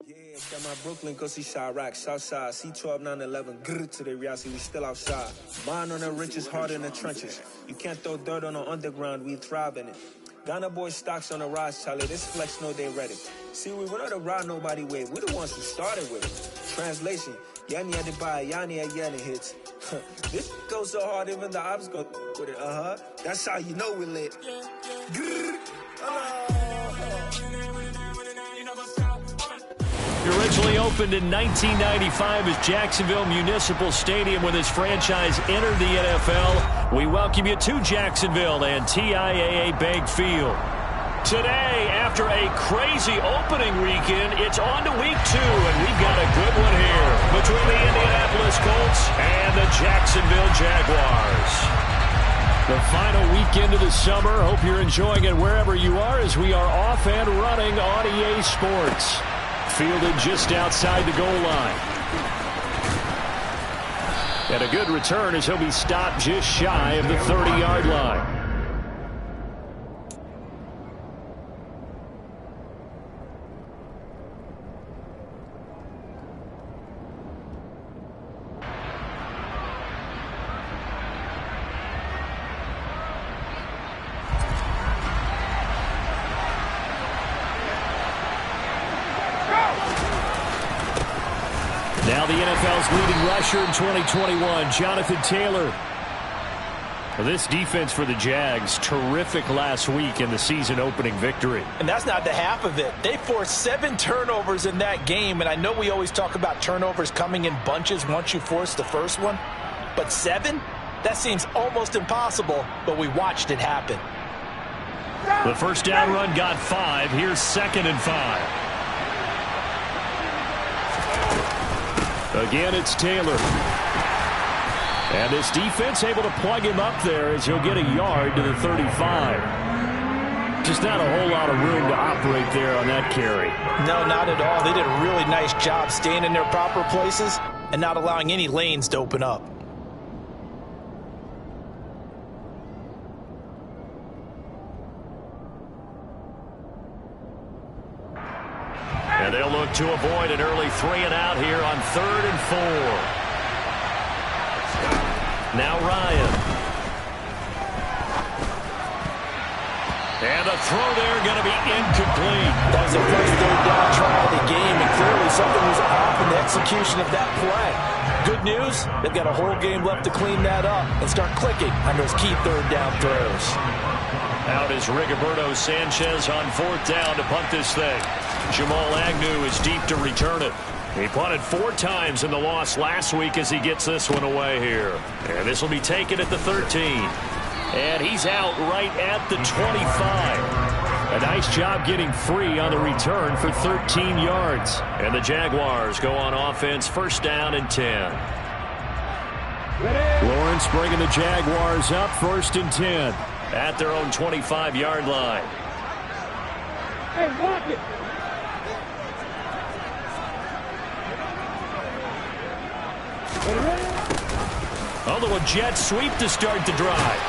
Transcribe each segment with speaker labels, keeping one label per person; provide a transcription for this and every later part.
Speaker 1: Yeah, got my Brooklyn, go see Chirac, Southside, C12, 911, grrr to the reality, we still outside. Mine on the riches, hard in the trenches. You can't throw dirt on the underground, we thrive in it. Ghana boy stocks on the rise, Charlie, this flex know they ready. See, we were not to ride nobody with, we the ones who started with it. Translation, Yanni had to buy, Yanni had Yanni hits. This goes so hard, even the ops go with it, That's how you know we lit. Grrr.
Speaker 2: Originally opened in 1995 as Jacksonville Municipal Stadium when this franchise entered the NFL. We welcome you to Jacksonville and TIAA Bank Field. Today, after a crazy opening weekend, it's on to week 2, and we've got a good one here between the Indianapolis Colts and the Jacksonville Jaguars. The final weekend of the summer. Hope you're enjoying it wherever you are as we are off and running on EA Sports. Fielded just outside the goal line. And a good return as he'll be stopped just shy of the 30-yard line. Now the NFL's leading rusher in 2021, Jonathan Taylor. Well, this defense for the Jags, terrific last week in the season-opening victory.
Speaker 3: And that's not the half of it. They forced 7 turnovers in that game, and I know we always talk about turnovers coming in bunches once you force the first one, but 7? That seems almost impossible, but we watched it happen.
Speaker 2: The first down run got 5. Here's 2nd and 5. Again, it's Taylor. And this defense able to plug him up there as he'll get a yard to the 35. Just not a whole lot of room to operate there on that carry.
Speaker 3: No, not at all. They did a really nice job staying in their proper places and not allowing any lanes to open up.
Speaker 2: And they'll look to avoid an early 3-and-out here on 3rd and 4. Now Ryan. And the throw there going to be incomplete.
Speaker 3: That was the first 3rd down try of the game, and clearly something was off in the execution of that play. Good news, they've got a whole game left to clean that up and start clicking on those key 3rd down throws.
Speaker 2: Out is Rigoberto Sanchez on 4th down to punt this thing. Jamal Agnew is deep to return it. He punted 4 times in the loss last week as he gets this one away here. And this will be taken at the 13. And he's out right at the 25. A nice job getting free on the return for 13 yards. And the Jaguars go on offense, 1st down and 10. Lawrence bringing the Jaguars up, 1st and 10. At their own 25-yard line.
Speaker 4: Hey, walk it.
Speaker 2: Although a jet sweep to start the drive.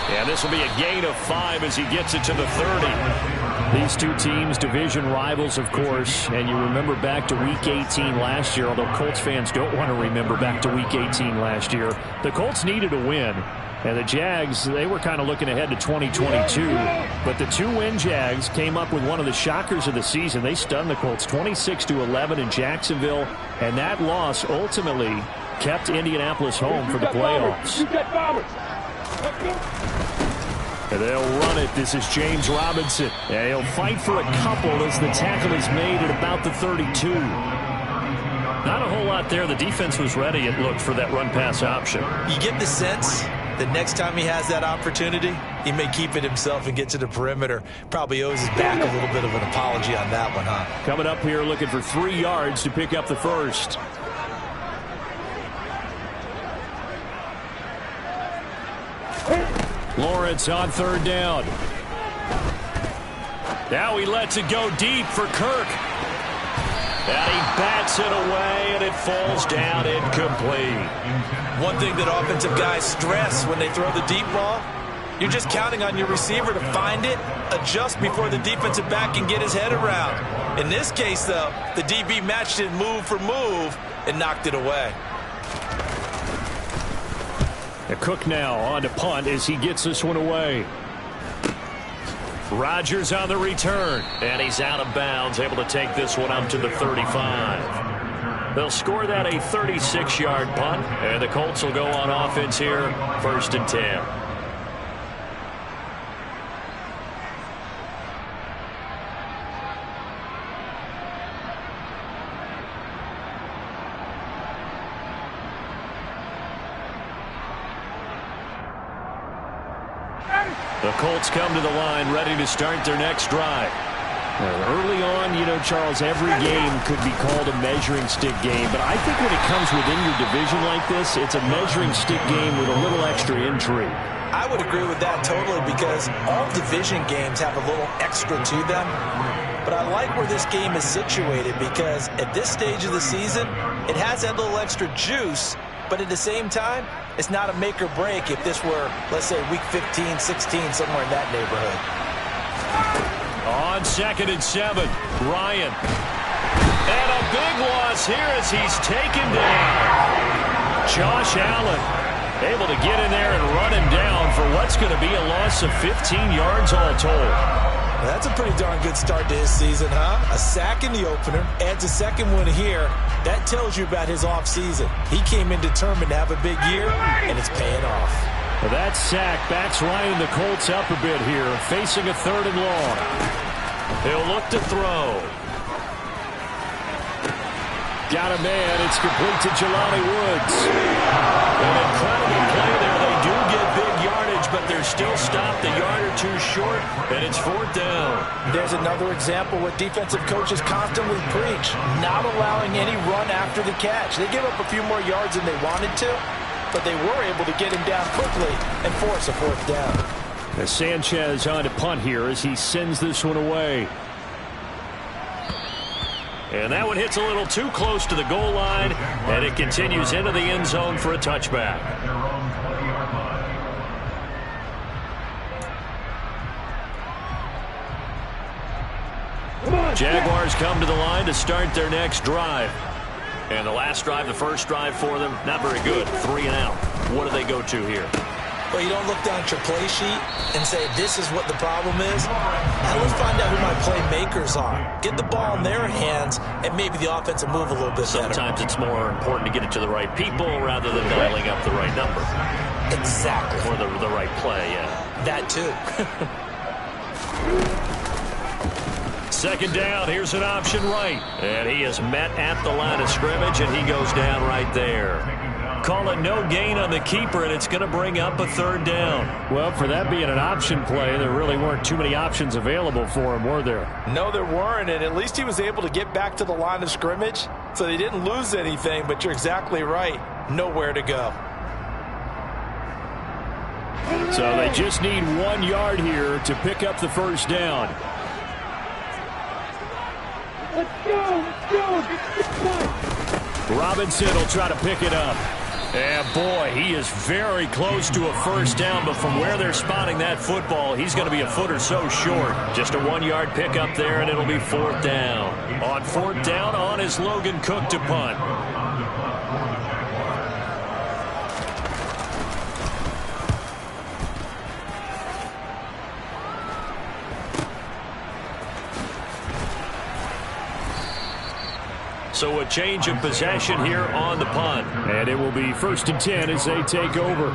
Speaker 2: And this will be a gain of 5 as he gets it to the 30. These two teams, division rivals, of course. And you remember back to Week 18 last year, although Colts fans don't want to remember back to Week 18 last year. The Colts needed a win. And the Jags, they were kind of looking ahead to 2022. But the 2-win Jags came up with one of the shockers of the season. They stunned the Colts 26-11 in Jacksonville. And that loss ultimately kept Indianapolis home for the playoffs. And they'll run it. This is James Robinson. And he'll fight for a couple as the tackle is made at about the 32. Not a whole lot there. The defense was ready, it looked, for that run-pass option.
Speaker 3: You get the sense that next time he has that opportunity, he may keep it himself and get to the perimeter. Probably owes his back a little bit of an apology on that one, huh?
Speaker 2: Coming up here looking for 3 yards to pick up the first. Lawrence on 3rd down. Now he lets it go deep for Kirk. And he bats it away, and it falls down incomplete.
Speaker 3: One thing that offensive guys stress when they throw the deep ball, You're just counting on your receiver to find it, adjust before the defensive back can get his head around. In this case, though, the DB matched it move for move and knocked it away.
Speaker 2: Cook now on to punt as he gets this one away. Rodgers on the return, and he's out of bounds, able to take this one up to the 35. They'll score that a 36-yard punt, and the Colts will go on offense here, 1st and 10. The Colts come to the line ready to start their next drive. Early on, you know, Charles, every game could be called a measuring stick game, but I think when it comes within your division like this, it's a measuring stick game with a little extra intrigue.
Speaker 3: I would agree with that totally, because all division games have a little extra to them. But I like where this game is situated, because at this stage of the season, it has that little extra juice, but at the same time, it's not a make or break if this were, let's say, week 15, 16, somewhere in that neighborhood.
Speaker 2: On 2nd and 7, Ryan. And a big loss here as he's taken down. Josh Allen able to get in there and run him down for what's going to be a loss of 15 yards all told.
Speaker 3: That's a pretty darn good start to his season, huh? A sack in the opener, adds a second one here. That tells you about his offseason. He came in determined to have a big year, and it's paying off.
Speaker 2: Well, that sack backs Ryan the Colts up a bit here, facing a 3rd and long. He'll look to throw. Got a man. It's complete to Jelani Woods. An incredible play there. They do get big yardage, but they're still stopped a yard or two short, and it's 4th down.
Speaker 3: There's another example what defensive coaches constantly preach, not allowing any run after the catch. They give up a few more yards than they wanted to, but they were able to get him down quickly and force a 4th down.
Speaker 2: As Sanchez on to punt here as he sends this one away. And that one hits a little too close to the goal line, and it continues into the end zone for a touchback. Jaguars come to the line to start their next drive. And the last drive, the first drive for them, not very good. 3 and out. What do they go to here?
Speaker 3: Well, you don't look down at your play sheet and say, this is what the problem is. Now let's find out who my playmakers are. Get the ball in their hands, and maybe the offense will move a little bit better.
Speaker 2: Sometimes it's more important to get it to the right people rather than dialing up the right number.
Speaker 3: Exactly.
Speaker 2: Or the right play, yeah.
Speaker 3: That too.
Speaker 2: 2nd down, here's an option right. And he is met at the line of scrimmage, and he goes down right there. Call it no gain on the keeper, and it's going to bring up a 3rd down. Well, for that being an option play, there really weren't too many options available for him, were there?
Speaker 3: No, there weren't, and at least he was able to get back to the line of scrimmage, so they didn't lose anything, but you're exactly right. Nowhere to go.
Speaker 2: So they just need 1 yard here to pick up the 1st down.
Speaker 4: Let's go,
Speaker 2: Robinson will try to pick it up. And boy, he is very close to a 1st down, but from where they're spotting that football, he's going to be a foot or so short. Just a 1-yard pickup there, and it'll be 4th down. On 4th down, on is Logan Cook to punt. So a change of possession here on the punt. And it will be 1st and 10 as they take over.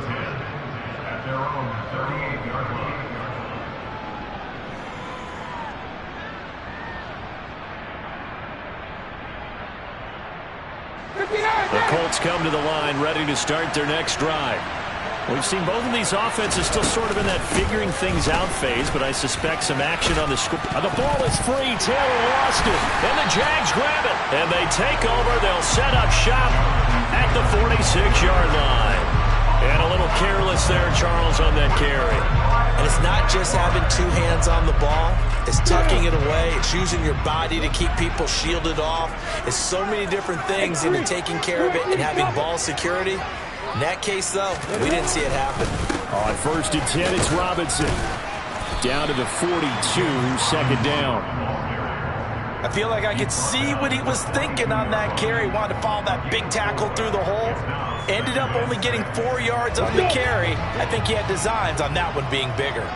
Speaker 2: The Colts come to the line ready to start their next drive. We've seen both of these offenses still sort of in that figuring things out phase, but I suspect some action on the score. The ball is free. Taylor lost it. And the Jags grab it. And they take over. They'll set up shop at the 46-yard line. And a little careless there, Charles, on that carry.
Speaker 3: And it's not just having 2 hands on the ball. It's tucking it away. It's using your body to keep people shielded off. It's so many different things into taking care of it and having ball security. In that case, though, we didn't see it happen.
Speaker 2: On 1st and 10, it's Robinson. Down to the 42, 2nd down.
Speaker 3: I feel like I could see what he was thinking on that carry. Wanted to follow that big tackle through the hole. Ended up only getting 4 yards on the carry. I think he had designs on that one being bigger.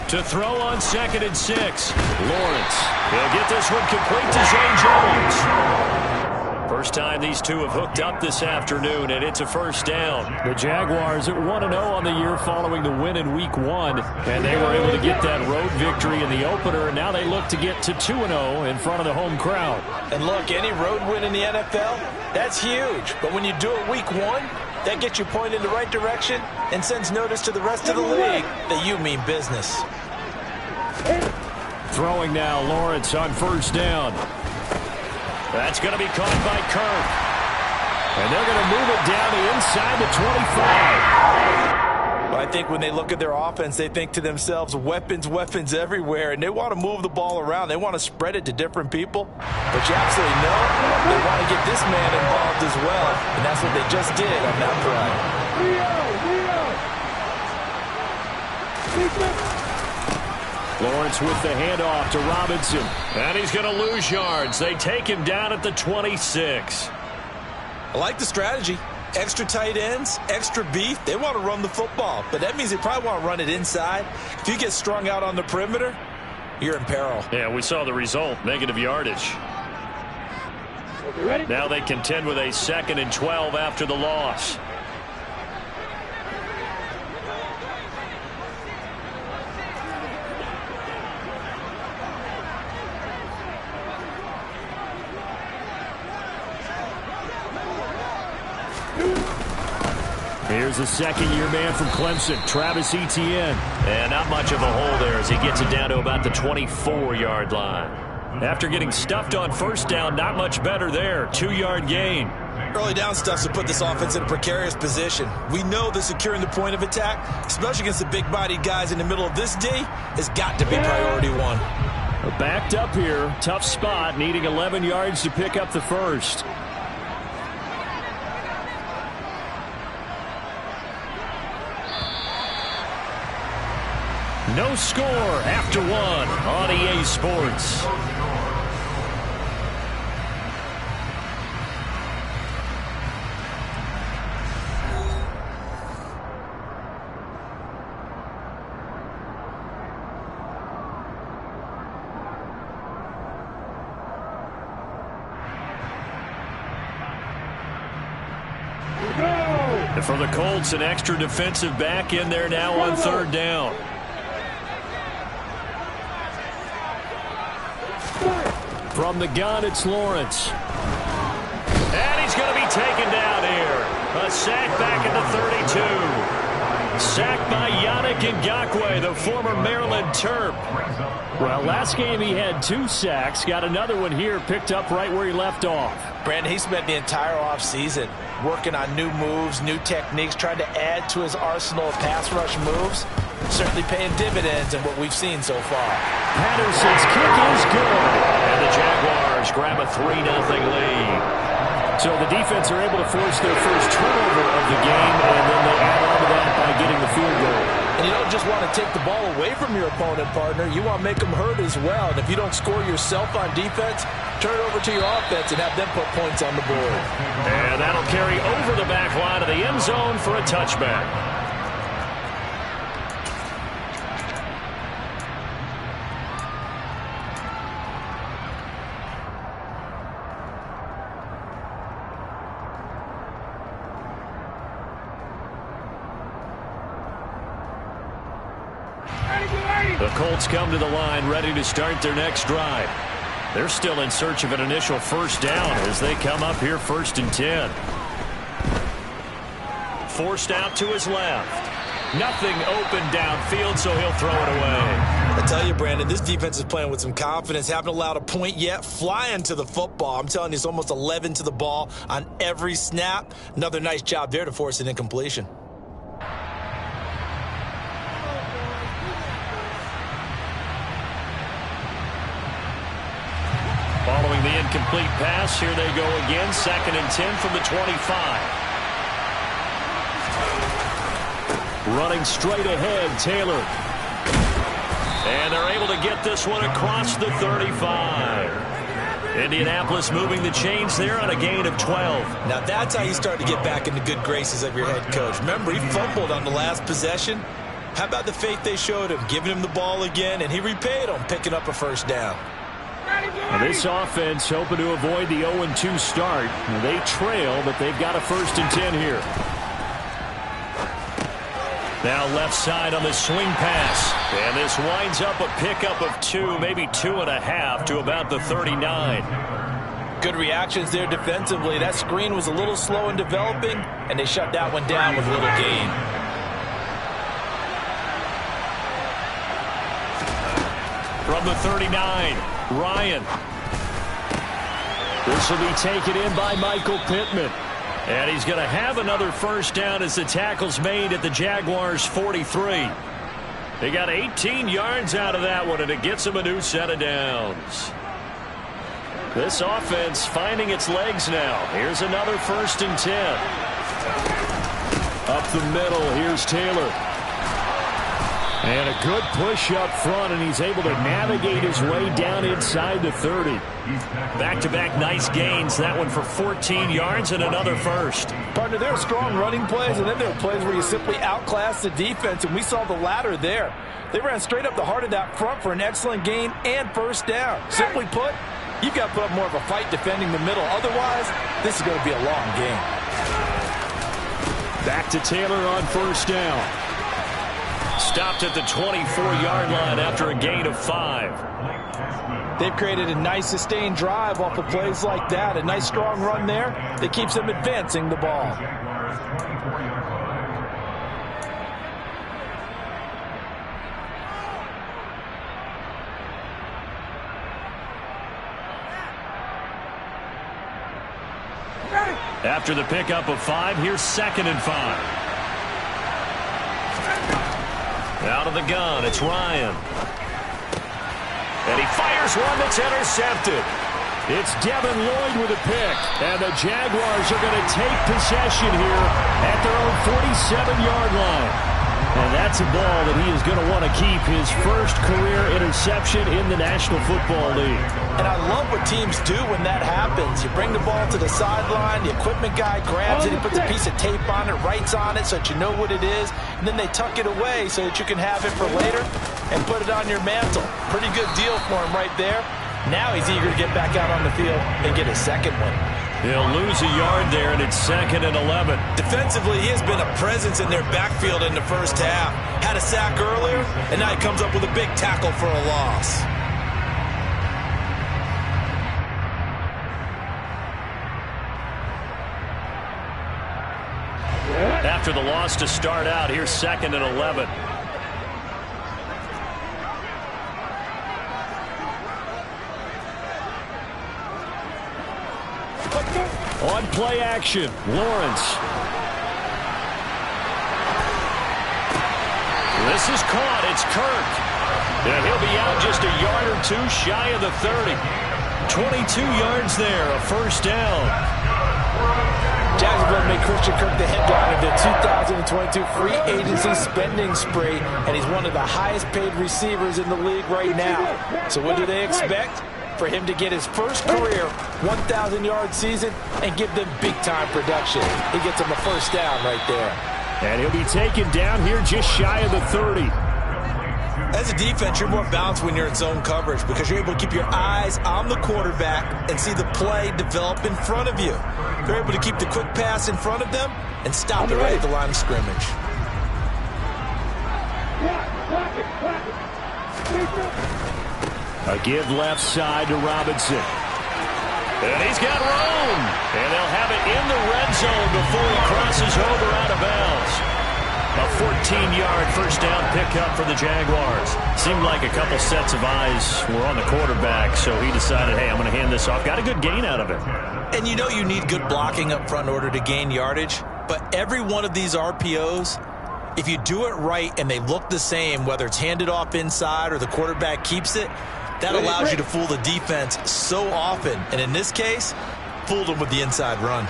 Speaker 2: To throw on 2nd and 6. Lawrence. He'll get this one complete to Zay Jones. First time these two have hooked up this afternoon, and it's a 1st down. The Jaguars at 1-0 on the year following the win in Week 1, and they were able to get that road victory in the opener, and now they look to get to 2-0 in front of the home crowd.
Speaker 3: And look, any road win in the NFL, that's huge. But when you do it Week 1, that gets you pointed in the right direction and sends notice to the rest of the league that you mean business.
Speaker 2: Throwing now, Lawrence on 1st down. That's going to be caught by Kirk. And they're going to move it down to inside the 25.
Speaker 3: Well, I think when they look at their offense, they think to themselves, weapons, weapons everywhere, and they want to move the ball around. They want to spread it to different people. But you absolutely know they want to get this man involved as well, and that's what they just did on that play.
Speaker 2: Lawrence with the handoff to Robinson. And he's going to lose yards. They take him down at the 26.
Speaker 3: I like the strategy. Extra tight ends, extra beef. They want to run the football, but that means they probably want to run it inside. If you get strung out on the perimeter, you're in peril.
Speaker 2: Yeah, we saw the result, negative yardage. Now they contend with a 2nd and 12 after the loss. Here's a 2nd-year man from Clemson, Travis Etienne. And not much of a hole there as he gets it down to about the 24-yard line. After getting stuffed on 1st down, not much better there. 2-yard gain.
Speaker 3: Early down stuff's to put this offense in a precarious position. We know that securing the point of attack, especially against the big-bodied guys in the middle of this D, has got to be priority 1.
Speaker 2: Backed up here. Tough spot, needing 11 yards to pick up the 1st. No score after 1 on EA Sports. And for the Colts, an extra defensive back in there now on 3rd down. From the gun, it's Lawrence. And he's going to be taken down here. A sack back at the 32. Sacked by Yannick Ngakoue, the former Maryland Terp. Well, last game he had 2 sacks. Got another one here, picked up right where he left off.
Speaker 3: Brandon, he spent the entire offseason working on new moves, new techniques, trying to add to his arsenal of pass rush moves. Certainly paying dividends in what we've seen so far.
Speaker 2: Patterson's kick is good. And the Jaguars grab a 3-0 lead. So the defense are able to force their first turnover of the game, and then they add on to that by getting the field goal.
Speaker 3: And you don't just want to take the ball away from your opponent, partner. You want to make them hurt as well. And if you don't score yourself on defense, turn it over to your offense and have them put points on the board.
Speaker 2: And that'll carry over the back line of the end zone for a touchback. The Colts come to the line ready to start their next drive. They're still in search of an initial 1st down as they come up here 1st and 10. Forced out to his left. Nothing open downfield, so he'll throw it away.
Speaker 3: I tell you, Brandon, this defense is playing with some confidence. Haven't allowed a point yet. Flying to the football. I'm telling you, it's almost 11 to the ball on every snap. Another nice job there to force an incompletion.
Speaker 2: Following the Incomplete pass. Here they go again. 2nd and 10 from the 25. Running straight ahead, Taylor. And they're able to get this one across the 35. Indianapolis moving the chains there on a gain of 12.
Speaker 3: Now that's how you start to get back in the good graces of your head coach. Remember, he fumbled on the last possession. How about the faith they showed him, giving him the ball again, and he repaid them, picking up a first down.
Speaker 2: Now this offense hoping to avoid the 0-2 start. They trail, but they've got a 1st and 10 here. Now left side on the swing pass. And this winds up a pickup of 2, maybe 2.5 to about the 39.
Speaker 3: Good reactions there defensively. That screen was a little slow in developing, and they shut that one down with little gain.
Speaker 2: From the 39, Ryan. This will be taken in by Michael Pittman. And he's going to have another first down as the tackle's made at the Jaguars' 43. They got 18 yards out of that one, and it gets them a new set of downs. This offense finding its legs now. Here's another 1st and 10. Up the middle, here's Taylor. And a good push up front, and he's able to navigate his way down inside the 30. Back-to-back nice gains. That one for 14 yards and another first.
Speaker 3: Partner, there are strong running plays, and then there are plays where you simply outclass the defense, and we saw the latter there. They ran straight up the heart of that front for an excellent gain and first down. Simply put, you've got to put up more of a fight defending the middle. Otherwise, this is going to be a long game.
Speaker 2: Back to Taylor on first down. Stopped at the 24-yard line after a gain of 5.
Speaker 3: They've created a nice sustained drive off of plays like that. A nice strong run there that keeps them advancing the ball.
Speaker 2: After the pickup of 5, here's 2nd and 5. Out of the gun, it's Ryan. And he fires one that's intercepted. It's Devin Lloyd with a pick. And the Jaguars are going to take possession here at their own 47-yard line. And that's a ball that he is going to want to keep, his first career interception in the National Football League.
Speaker 3: And I love what teams do when that happens. You bring the ball to the sideline, the equipment guy grabs it, he puts a piece of tape on it, writes on it so that you know what it is, and then they tuck it away so that you can have it for later and put it on your mantle. Pretty good deal for him right there. Now he's eager to get back out on the field and get his second one.
Speaker 2: He'll lose a yard there, and it's 2nd and 11.
Speaker 3: Defensively, he has been a presence in their backfield in the first half. Had a sack earlier, and now he comes up with a big tackle for a loss.
Speaker 2: After the loss to start out, here's 2nd and 11. On play action, Lawrence. This is caught. It's Kirk. And he'll be out just a yard or 2 shy of the 30. 22 yards there, a first down.
Speaker 3: Jacksonville made Christian Kirk the headline of their 2022 free agency spending spree, and he's one of the highest paid receivers in the league right now. So what do they expect? For him to get his first career 1,000-yard season and give them big-time production. He gets them a first down right there.
Speaker 2: And he'll be taken down here just shy of the 30.
Speaker 3: As a defense, you're more balanced when you're in zone coverage because you're able to keep your eyes on the quarterback and see the play develop in front of you. You're able to keep the quick pass in front of them and stop it right at the line of scrimmage.
Speaker 2: A give left side to Robinson. And he's got room. And they'll have it in the red zone before he crosses over out of bounds. A 14-yard first down pickup for the Jaguars. Seemed like a couple sets of eyes were on the quarterback, so he decided, hey, I'm going to hand this off. Got a good gain out of it.
Speaker 3: And you know you need good blocking up front in order to gain yardage, but every one of these RPOs, if you do it right and they look the same, whether it's handed off inside or the quarterback keeps it, That allows you to fool the defense so often. And in this case, fooled them with the inside run.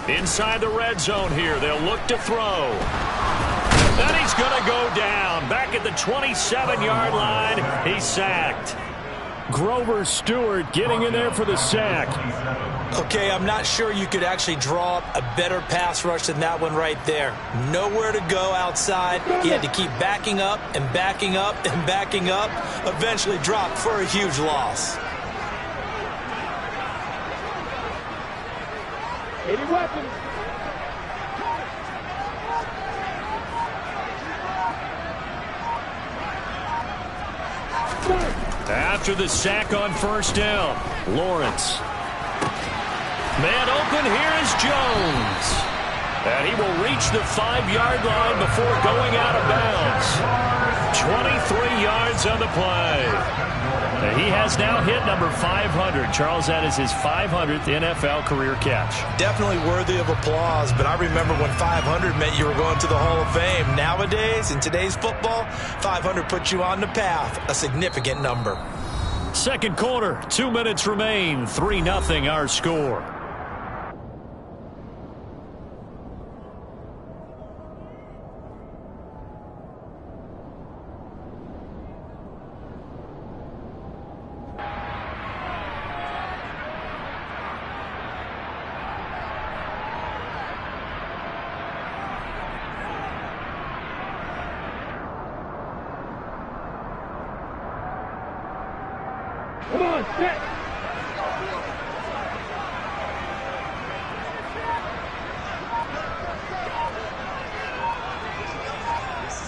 Speaker 2: Inside the red zone here, they'll look to throw. And he's going to go down. Back at the 27-yard line, he's sacked. Grover Stewart getting in there for the sack.
Speaker 3: Okay, I'm not sure you could actually draw up a better pass rush than that one right there. Nowhere to go outside. He had to keep backing up and backing up and backing up. Eventually dropped for a huge loss.
Speaker 4: 80 weapons.
Speaker 2: After the sack on first down, Lawrence. Man open, here is Jones. And he will reach the 5-yard line before going out of bounds. 23 yards on the play. And he has now hit number 500. Charles, that is his 500th NFL career catch. Definitely worthy of applause, but I remember when 500 meant you were going to the Hall of Fame. Nowadays, in today's football, 500 puts you on the path, a significant number. Second quarter, 2 minutes remain, 3-0 our score.
Speaker 4: Come on, set.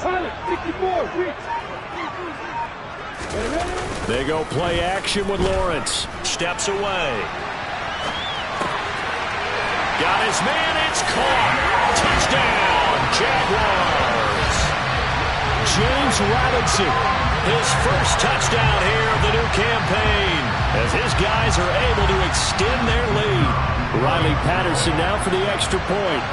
Speaker 4: Pilot, 64, reach.
Speaker 2: They go play action with Lawrence. Steps away. Got his man, it's caught. Touchdown, Jaguars. James Robinson, his first touchdown here of the new campaign, as his guys are able to extend their lead. Riley Patterson now for the extra point.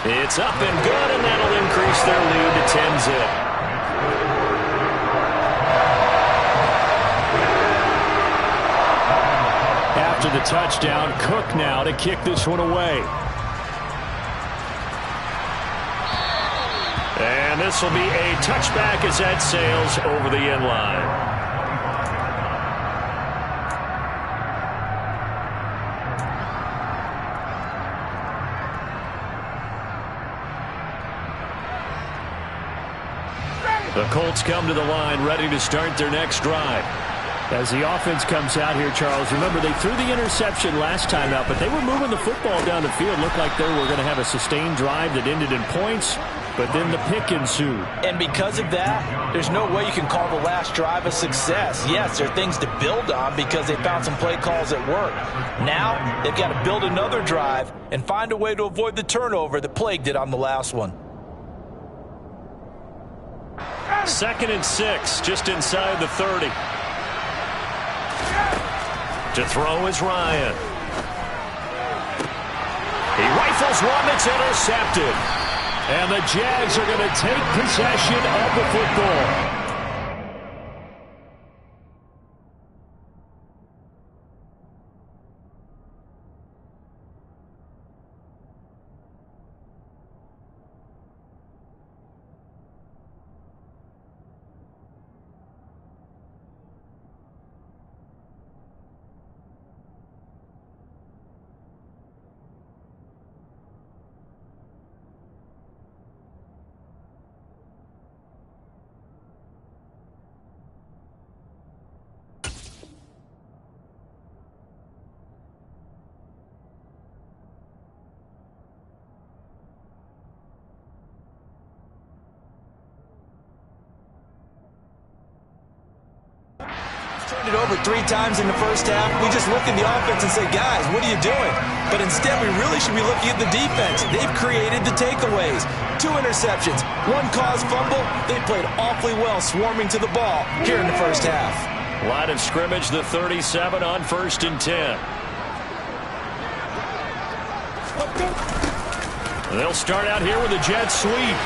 Speaker 2: It's up and good, and that'll increase their lead to 10-zip. After the touchdown, Cook now to kick this one away. And this will be a touchback as that sails over the end line. The Colts come to the line ready to start their next drive. As the offense comes out here, Charles, remember they threw the interception last time out, but they were moving the football down the field. Looked like they were going to have a sustained drive that ended in points, but then the pick ensued. And because of that, there's no way you can call the last drive a success. Yes, there are things to build on because they found some play calls that work. Now they've got to build another drive and find a way to avoid the turnover that plagued it on the last one. 2nd and 6, just inside the 30. To throw is Ryan. He rifles one that's intercepted. And the Jags are going to take possession of the football. Turned it over 3 times in the first half. We just look at the offense and say, guys, what are you doing? But instead, we really should be looking at the defense. They've created the takeaways. 2 interceptions, 1 caused fumble. They played awfully well swarming to the ball here in the first half. Line of scrimmage, the 37 on 1st and 10. They'll start out here with a jet sweep.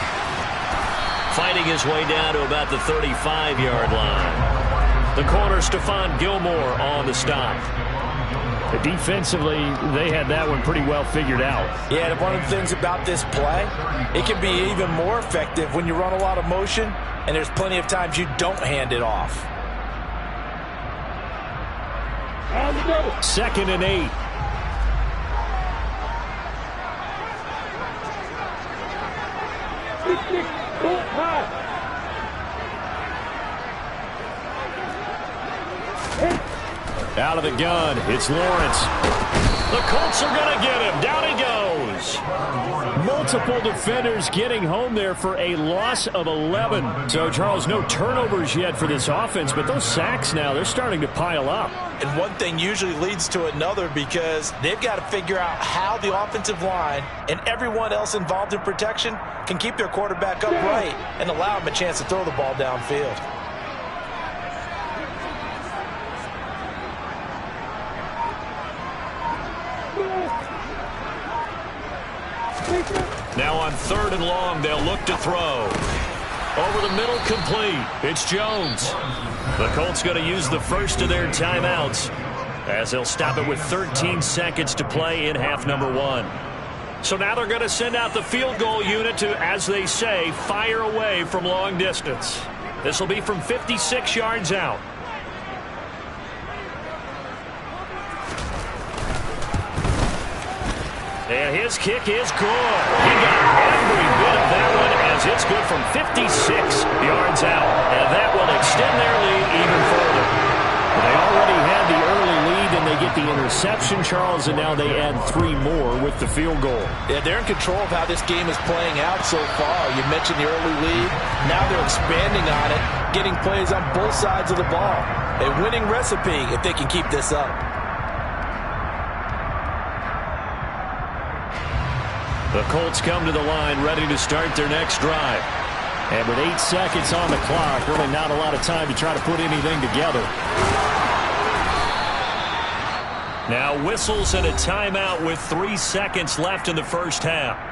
Speaker 2: Fighting his way down to about the 35-yard line. The corner, Stephon Gilmore, on the stop.
Speaker 5: Defensively, they had that one pretty well figured out.
Speaker 3: Yeah, and one of the things about this play, it can be even more effective when you run a lot of motion, and there's plenty of times you don't hand it off.
Speaker 2: 2nd and 8. Out of the gun, it's Lawrence. The Colts are going to get him. Down he goes.
Speaker 5: Multiple defenders getting home there for a loss of 11. So, Charles, no turnovers yet for this offense, but those sacks now, they're starting to pile up.
Speaker 3: And one thing usually leads to another because they've got to figure out how the offensive line and everyone else involved in protection can keep their quarterback upright and allow him a chance to throw the ball downfield.
Speaker 2: Now on 3rd and long, they'll look to throw. Over the middle, complete. It's Jones. The Colts going to use the first of their timeouts as they'll stop it with 13 seconds to play in half number 1. So now they're going to send out the field goal unit to, as they say, fire away from long distance. This will be from 56 yards out. And his kick is good. He got every bit of that one as it's good from 56 yards out. And that will extend their lead even further.
Speaker 5: They already had the early lead, and they get the interception, Charles, and now they add 3 more with the field goal.
Speaker 3: Yeah, they're in control of how this game is playing out so far. You mentioned the early lead. Now they're expanding on it, getting plays on both sides of the ball. A winning recipe if they can keep this up.
Speaker 2: The Colts come to the line ready to start their next drive.
Speaker 5: And with 8 seconds on the clock, really not a lot of time to try to put anything together.
Speaker 2: Now whistles and a timeout with 3 seconds left in the first half.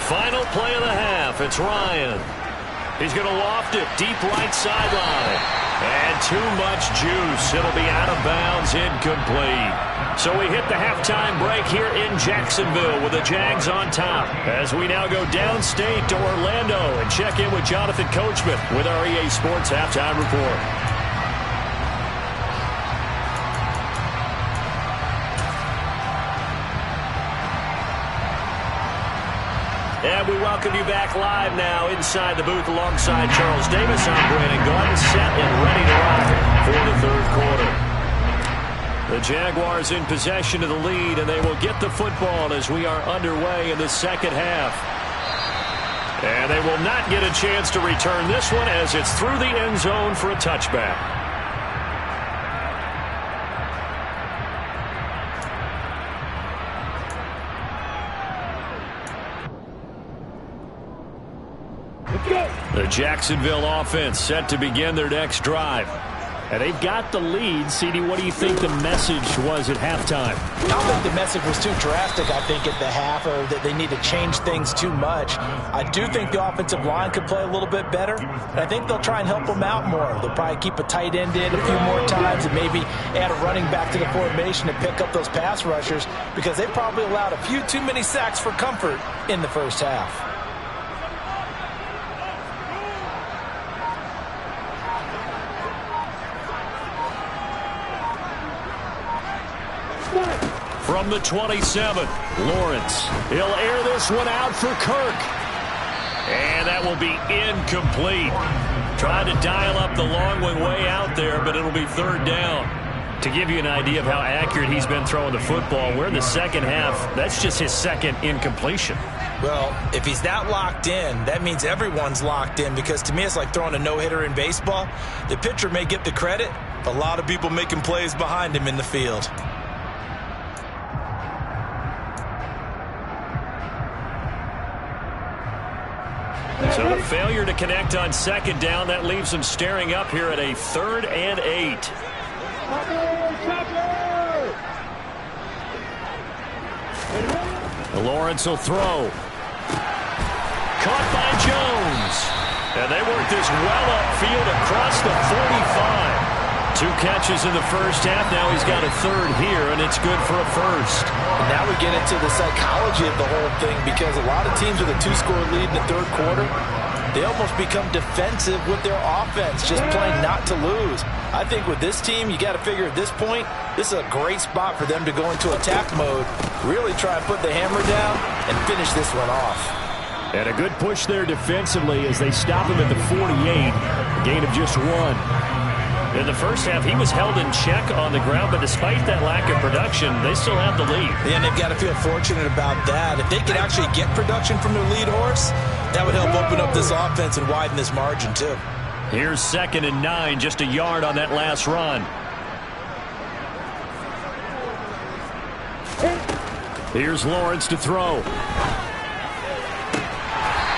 Speaker 2: Final play of the half. It's Ryan. He's going to loft it deep right sideline. And too much juice. It'll be out of bounds, incomplete. So we hit the halftime break here in Jacksonville with the Jags on top. As we now go downstate to Orlando and check in with Jonathan Coachman with our EA Sports Halftime Report. And we welcome you back live now inside the booth alongside Charles Davis. I'm Brandon Gordon, set and ready to rock for the third quarter. The Jaguars in possession of the lead, and they will get the football as we are underway in the second half. And they will not get a chance to return this one as it's through the end zone for a touchback. The Jacksonville offense set to begin their next drive.
Speaker 5: And they've got the lead. CD, what do you think the message was at halftime?
Speaker 3: I don't think the message was too drastic, I think, at the half, or that they need to change things too much. I do think the offensive line could play a little bit better, and I think they'll try and help them out more. They'll probably keep a tight end in a few more times and maybe add a running back to the formation and pick up those pass rushers because they probably allowed a few too many sacks for comfort in the first half.
Speaker 2: From the 27, Lawrence. He'll air this one out for Kirk. And that will be incomplete. Tried to dial up the long one way out there, but it'll be third down.
Speaker 5: To give you an idea of how accurate he's been throwing the football, we're in the second half. That's just his second incompletion.
Speaker 3: Well, if he's that locked in, that means everyone's locked in, because to me it's like throwing a no-hitter in baseball. The pitcher may get the credit, but a lot of people making plays behind him in the field.
Speaker 5: So the failure to connect on second down, that leaves him staring up here at a 3rd and 8. Lawrence will throw. Caught by Jones. And they work this well upfield across the 45. 2 catches in the first half. Now he's got a 3rd here, and it's good for a 1st.
Speaker 3: And now we get into the psychology of the whole thing, because a lot of teams with a 2-score lead in the 3rd quarter, they almost become defensive with their offense, just playing not to lose. I think with this team, you got to figure at this point, this is a great spot for them to go into attack mode, really try and put the hammer down and finish this one off.
Speaker 5: And a good push there defensively as they stop him at the 48, a gain of just 1. In the first half, he was held in check on the ground, but despite that lack of production, they still have the lead.
Speaker 3: And they've got to feel fortunate about that. If they could actually get production from their lead horse, that would help open up this offense and widen this margin too.
Speaker 5: Here's 2nd and 9, just a yard on that last run. Here's Lawrence to throw.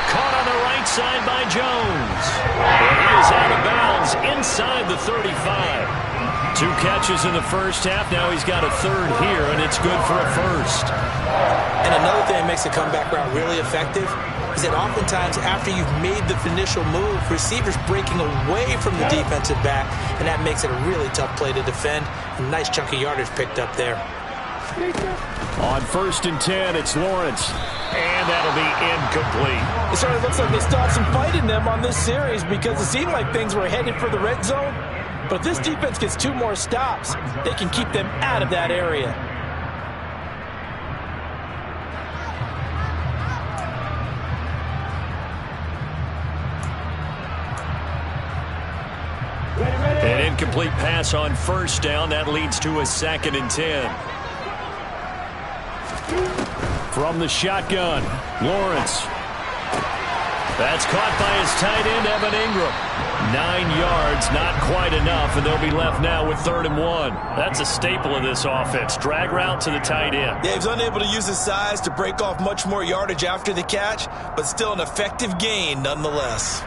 Speaker 5: Caught on the right side by Jones. And he is out of bounds inside the 35. 2 catches in the first half. Now he's got a 3rd here, and it's good for a 1st.
Speaker 3: And another thing that makes the comeback route really effective is that oftentimes after you've made the initial move, receivers breaking away from the defensive back, and that makes it a really tough play to defend. A nice chunk of yardage picked up there.
Speaker 5: On 1st and 10, it's Lawrence. And that'll be incomplete.
Speaker 3: It certainly looks like they still have some fight in them on this series, because it seemed like things were headed for the red zone. But if this defense gets 2 more stops, they can keep them out of that area.
Speaker 5: An incomplete pass on 1st down. That leads to a 2nd and 10. From the shotgun, Lawrence. That's caught by his tight end, Evan Ingram. 9 yards, not quite enough, and they'll be left now with 3rd and 1. That's a staple of this offense. Drag route to the tight end.
Speaker 3: Yeah, he's unable to use his size to break off much more yardage after the catch, but still an effective gain nonetheless.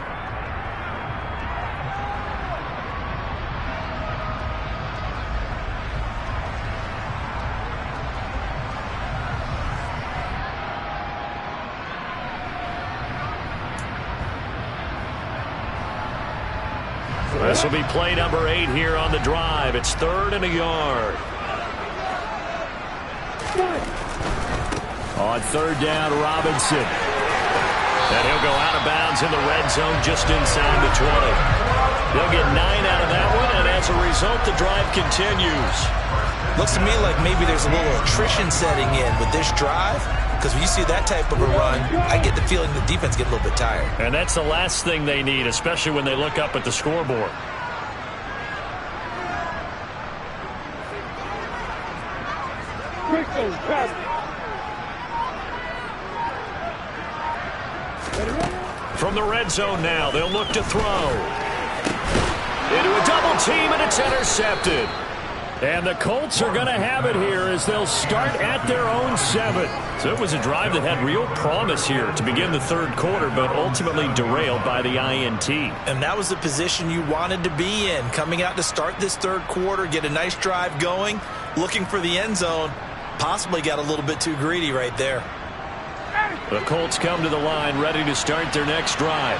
Speaker 5: This will be play number 8 here on the drive. It's 3rd and a yard. On 3rd down, Robinson. And he'll go out of bounds in the red zone just inside the 20. They'll get 9 out of that one, and as a result, the drive continues.
Speaker 3: Looks to me like maybe there's a little attrition setting in with this drive, because when you see that type of a run, I get the feeling the defense get a little bit tired.
Speaker 5: And that's the last thing they need, especially when they look up at the scoreboard. From the red zone now, they'll look to throw. Into a double team, and it's intercepted. And the Colts are going to have it here as they'll start at their own 7. So it was a drive that had real promise here to begin the 3rd quarter, but ultimately derailed by the INT.
Speaker 3: And that was the position you wanted to be in, coming out to start this 3rd quarter, get a nice drive going, looking for the end zone. Possibly got a little bit too greedy right there.
Speaker 5: The Colts come to the line, ready to start their next drive.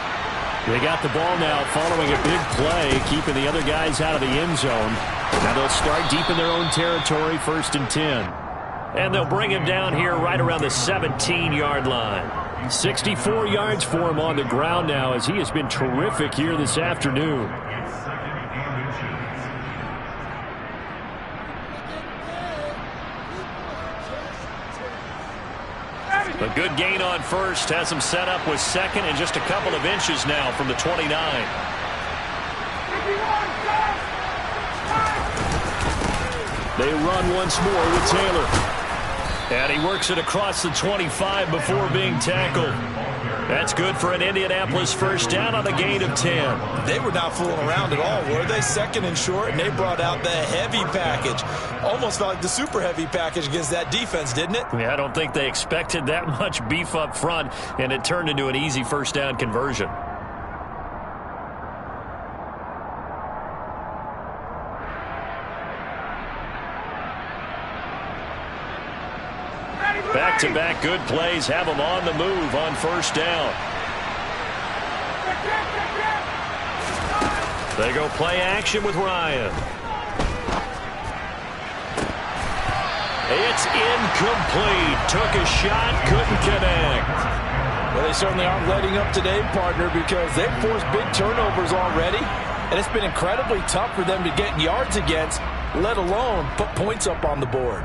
Speaker 5: They got the ball now following a big play, keeping the other guys out of the end zone. Now they'll start deep in their own territory, 1st and 10. And they'll bring him down here right around the 17-yard line. 64 yards for him on the ground now, as he has been terrific here this afternoon. A good gain on 1st, has him set up with 2nd and just a couple of inches now from the 29.
Speaker 2: They run once more with Taylor. And he works it across the 25 before being tackled. That's good for an Indianapolis first down on a gain of 10.
Speaker 3: They were not fooling around at all, were they? Second and short, and they brought out the heavy package. Almost felt like the super heavy package against that defense, didn't it?
Speaker 2: Yeah, I don't think they expected that much beef up front, and it turned into an easy first down conversion. Back-to-back good plays have them on the move on first down. They go play action with Ryan. It's incomplete. Took a shot, couldn't connect.
Speaker 3: Well, they certainly aren't letting up today, partner, because they've forced big turnovers already, and it's been incredibly tough for them to get yards against, let alone put points up on the board.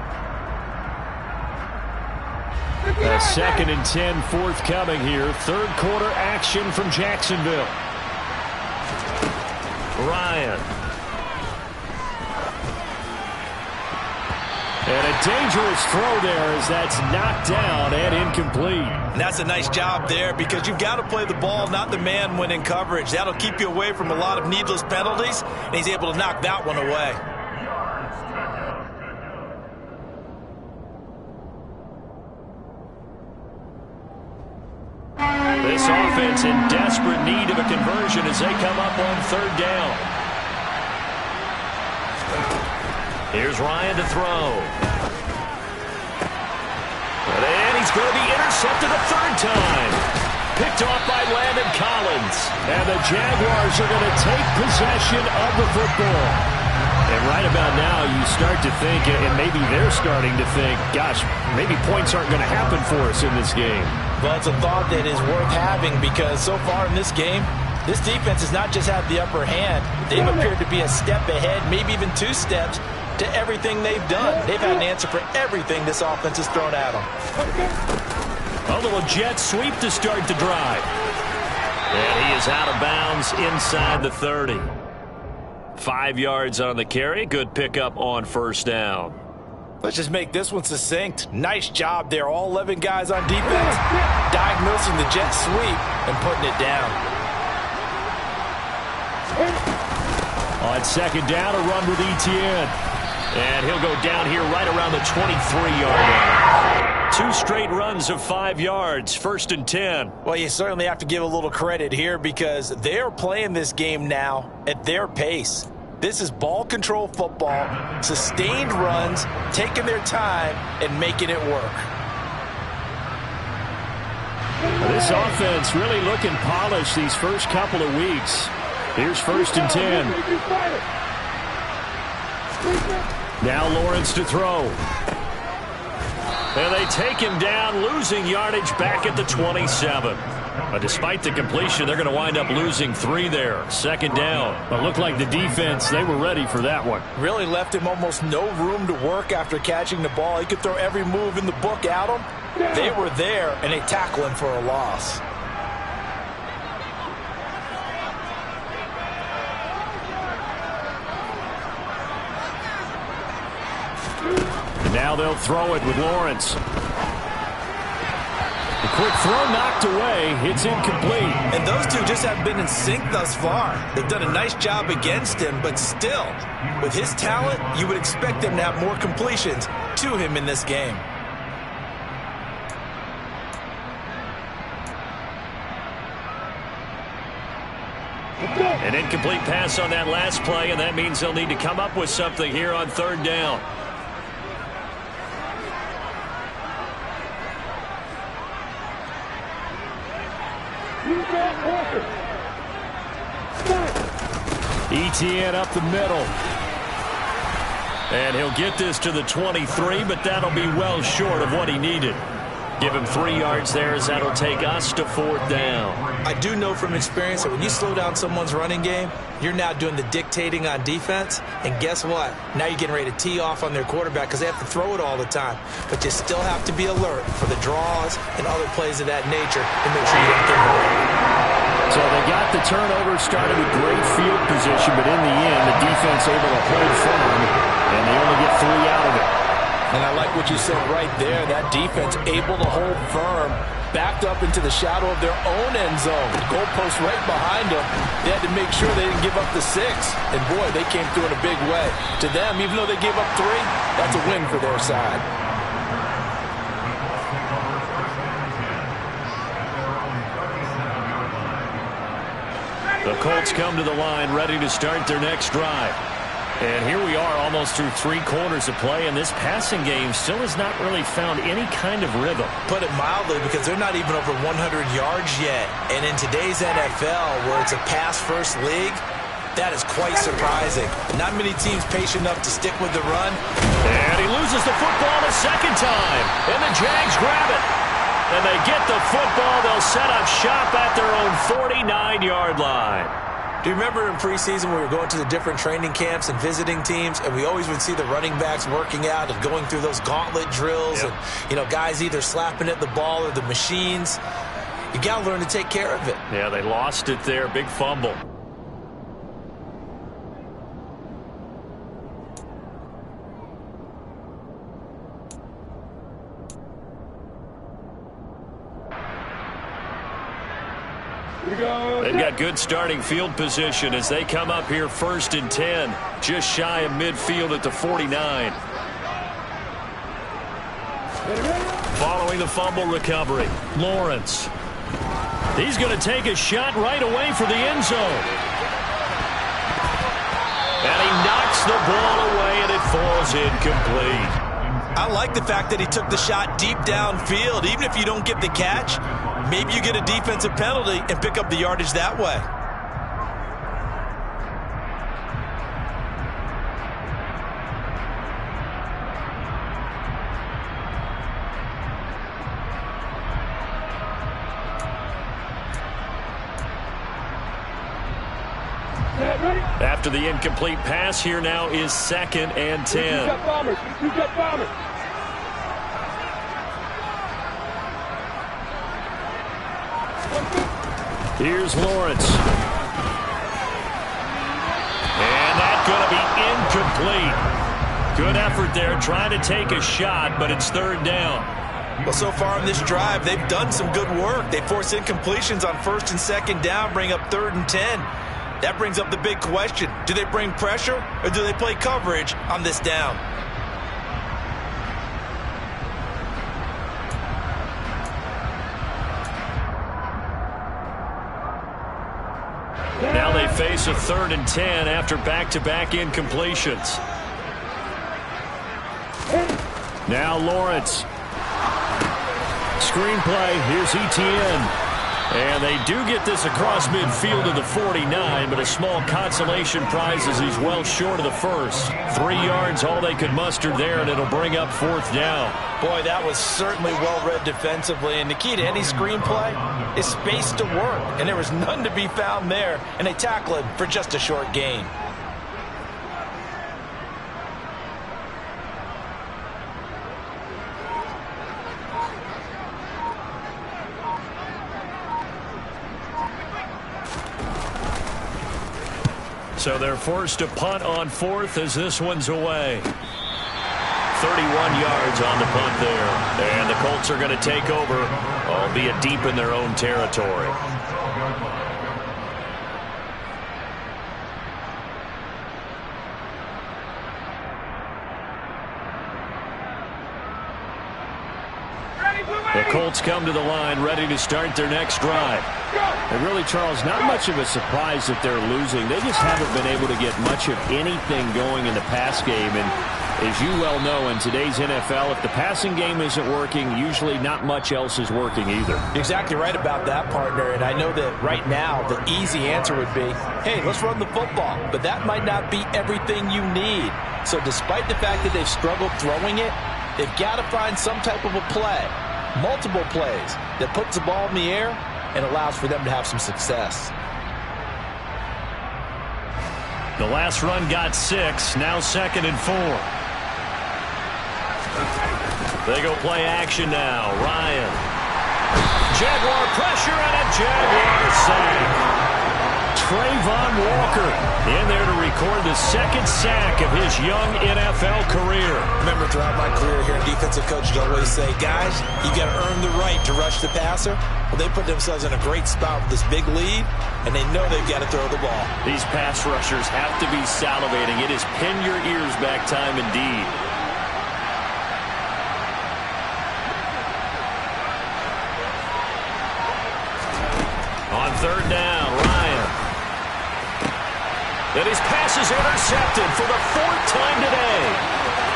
Speaker 2: A 2nd and 10 forthcoming here. Third quarter action from Jacksonville. Ryan. And a dangerous throw there as that's knocked down and incomplete.
Speaker 3: And that's a nice job there because you've got to play the ball, not the man when in coverage. That'll keep you away from a lot of needless penalties, and he's able to knock that one away.
Speaker 2: This offense in desperate need of a conversion as they come up on third down. Here's Ryan to throw. And he's going to be intercepted a third time. Picked off by Landon Collins. And the Jaguars are going to take possession of the football. And right about now, you start to think, and maybe they're starting to think, gosh, maybe points aren't going to happen for us in this game.
Speaker 3: Well, it's a thought that is worth having because so far in this game, this defense has not just had the upper hand. They've appeared to be a step ahead, maybe even 2 steps, to everything they've done. They've had an answer for everything this offense has thrown at them.
Speaker 2: A little jet sweep to start the drive. And he is out of bounds inside the 30. 5 yards on the carry. Good pickup on first down.
Speaker 3: Let's just make this one succinct. Nice job there. All 11 guys on defense diagnosing the jet sweep and putting it down.
Speaker 2: On second down, a run with Etienne. And he'll go down here right around the 23-yard line. 2 straight runs of 5 yards, 1st and 10.
Speaker 3: Well, you certainly have to give a little credit here because they're playing this game now at their pace. This is ball control football, sustained runs, taking their time, and making it work.
Speaker 2: This offense really looking polished these first couple of weeks. Here's 1st and 10. Now Lawrence to throw. And they take him down, losing yardage back at the 27. Despite the completion, they're going to wind up losing 3 there. 2nd down. It looked like the defense, they were ready for that one.
Speaker 3: Really left him almost no room to work after catching the ball. He could throw every move in the book at him. They were there, and they tackle him for a loss.
Speaker 2: And now they'll throw it with Lawrence. The quick throw knocked away. It's incomplete.
Speaker 3: And those two just have been in sync thus far. They've done a nice job against him, but still, with his talent, you would expect them to have more completions to him in this game.
Speaker 2: An incomplete pass on that last play, and that means they'll need to come up with something here on 3rd down. Etienne up the middle. And he'll get this to the 23, but that'll be well short of what he needed. Give him 3 yards there as that'll take us to 4th down.
Speaker 3: I do know from experience that when you slow down someone's running game, you're now doing the dictating on defense. And guess what? Now you're getting ready to tee off on their quarterback because they have to throw it all the time. But you still have to be alert for the draws and other plays of that nature to make sure you don't get hurt.
Speaker 2: So they got the turnover, started with great field position, but in the end, the defense able to hold firm
Speaker 5: and they only get 3 out of it.
Speaker 3: And I like what you said right there. That defense able to hold firm, backed up into the shadow of their own end zone. The goalpost right behind them. They had to make sure they didn't give up the 6. And, boy, they came through in a big way. To them, even though they gave up 3, that's a win for their side.
Speaker 2: The Colts come to the line ready to start their next drive. And here we are almost through 3 quarters of play, and this passing game still has not really found any kind of rhythm.
Speaker 3: Put it mildly, because they're not even over 100 yards yet. And in today's NFL, where it's a pass-first league, that is quite surprising. Not many teams patient enough to stick with the run.
Speaker 2: And he loses the football a second time, and the Jags grab it. And they get the football. They'll set up shop at their own 49-yard line.
Speaker 3: Do you remember in preseason we were going to the different training camps and visiting teams, and we always would see the running backs working out and going through those gauntlet drills, and, you know, guys either slapping at the ball or the machines. You got to learn to take care of it.
Speaker 2: Yeah, they lost it there. Big fumble. They've got good starting field position as they come up here 1st and 10, just shy of midfield at the 49. Following the fumble recovery, Lawrence. He's going to take a shot right away for the end zone. And he knocks the ball away, and it falls incomplete.
Speaker 3: I like the fact that he took the shot deep downfield. Even if you don't get the catch, maybe you get a defensive penalty and pick up the yardage that way.
Speaker 2: After the incomplete pass, here now is 2nd and 10. Here's Lawrence. And that's going to be incomplete. Good effort there, trying to take a shot, but it's 3rd down.
Speaker 3: Well, so far in this drive, they've done some good work. They force incompletions on 1st and 2nd down, bring up 3rd and 10. That brings up the big question. Do they bring pressure, or do they play coverage on this down?
Speaker 2: Now they face a 3rd and 10 after back-to-back incompletions. Now Lawrence. Screenplay, here's Etienne. And they do get this across midfield to the 49, but a small consolation prize as he's well short of the first. 3 yards, all they could muster there, and it'll bring up 4th down.
Speaker 3: Boy, that was certainly well-read defensively, and the key to any screenplay is space to work, and there was none to be found there, and they tackle him for just a short gain.
Speaker 2: So they're forced to punt on 4th as this one's away. 31 yards on the punt there. And the Colts are going to take over, albeit deep in their own territory. The Colts come to the line ready to start their next drive.
Speaker 5: And really, Charles, not much of a surprise that they're losing. They just haven't been able to get much of anything going in the pass game. And as you well know, in today's NFL, if the passing game isn't working, usually not much else is working either.
Speaker 3: You're exactly right about that, partner. And I know that right now the easy answer would be, hey, let's run the football. But that might not be everything you need. So despite the fact that they've struggled throwing it, they've got to find some type of a play, multiple plays, that puts the ball in the air and allows for them to have some success.
Speaker 2: The last run got 6, now 2nd and 4. They go play action now. Ryan. Jaguar pressure and a Jaguar sack. Trayvon Walker in there to record the second sack of his young NFL career.
Speaker 3: Remember, throughout my career here, defensive coaches always say, guys, you got to earn the right to rush the passer. Well, they put themselves in a great spot with this big lead, and they know they've got to throw the ball.
Speaker 2: These pass rushers have to be salivating. It is pin your ears back time indeed. On third down, Ryan. And his pass is intercepted for the fourth time today.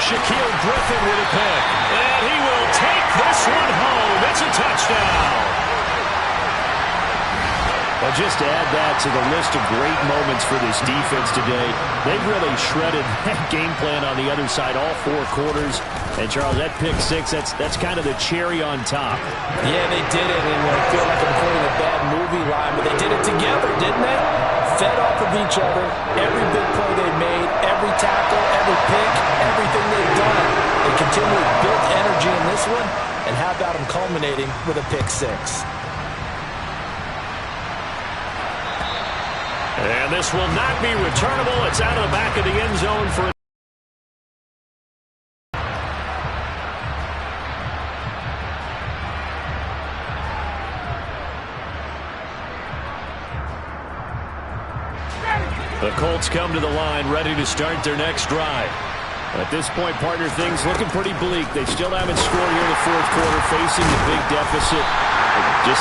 Speaker 2: Shaquille Griffin with a pick. And he will take this one home. It's a touchdown. Well, just to add that to the list of great moments for this defense today, they've really shredded that game plan on the other side all four quarters. And, Charles, that pick six, that's kind of the cherry on top.
Speaker 3: Yeah, they did it, and I feel like I'm quoting a bad movie line, but they did it together, didn't they? Fed off of each other, every big play they made, every tackle, every pick, everything they've done. They continually built energy in this one, and how about them culminating with a pick six?
Speaker 2: And this will not be returnable. It's out of the back of the end zone for the Colts come to the line, ready to start their next drive. At this point, partner, things looking pretty bleak. They still haven't scored here in the fourth quarter, facing the big deficit. Just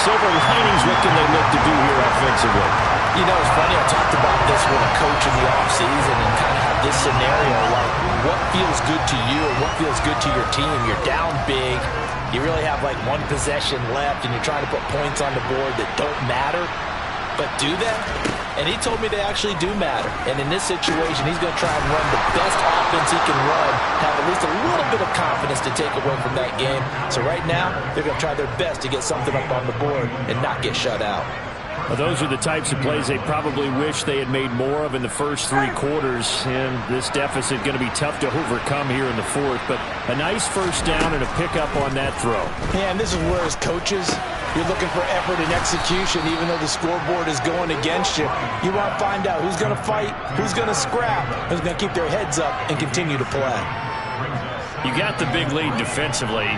Speaker 2: silver linings, what can they look to do here offensively?
Speaker 3: You know, it's funny, I talked about this with a coach in the offseason and kind of have this scenario, like what feels good to you or what feels good to your team. You're down big. You really have like one possession left, and you're trying to put points on the board that don't matter. But do that? And he told me they actually do matter. And in this situation, he's going to try and run the best offense he can run, have at least a little bit of confidence to take away from that game. So right now, they're going to try their best to get something up on the board and not get shut out.
Speaker 2: Well, those are the types of plays they probably wish they had made more of in the first three quarters. And this deficit going to be tough to overcome here in the fourth. But a nice first down and a pickup on that throw.
Speaker 3: Yeah, and this is where, as coaches, you're looking for effort and execution, even though the scoreboard is going against you. You want to find out who's going to fight, who's going to scrap, who's going to keep their heads up and continue to play.
Speaker 2: You got the big lead defensively,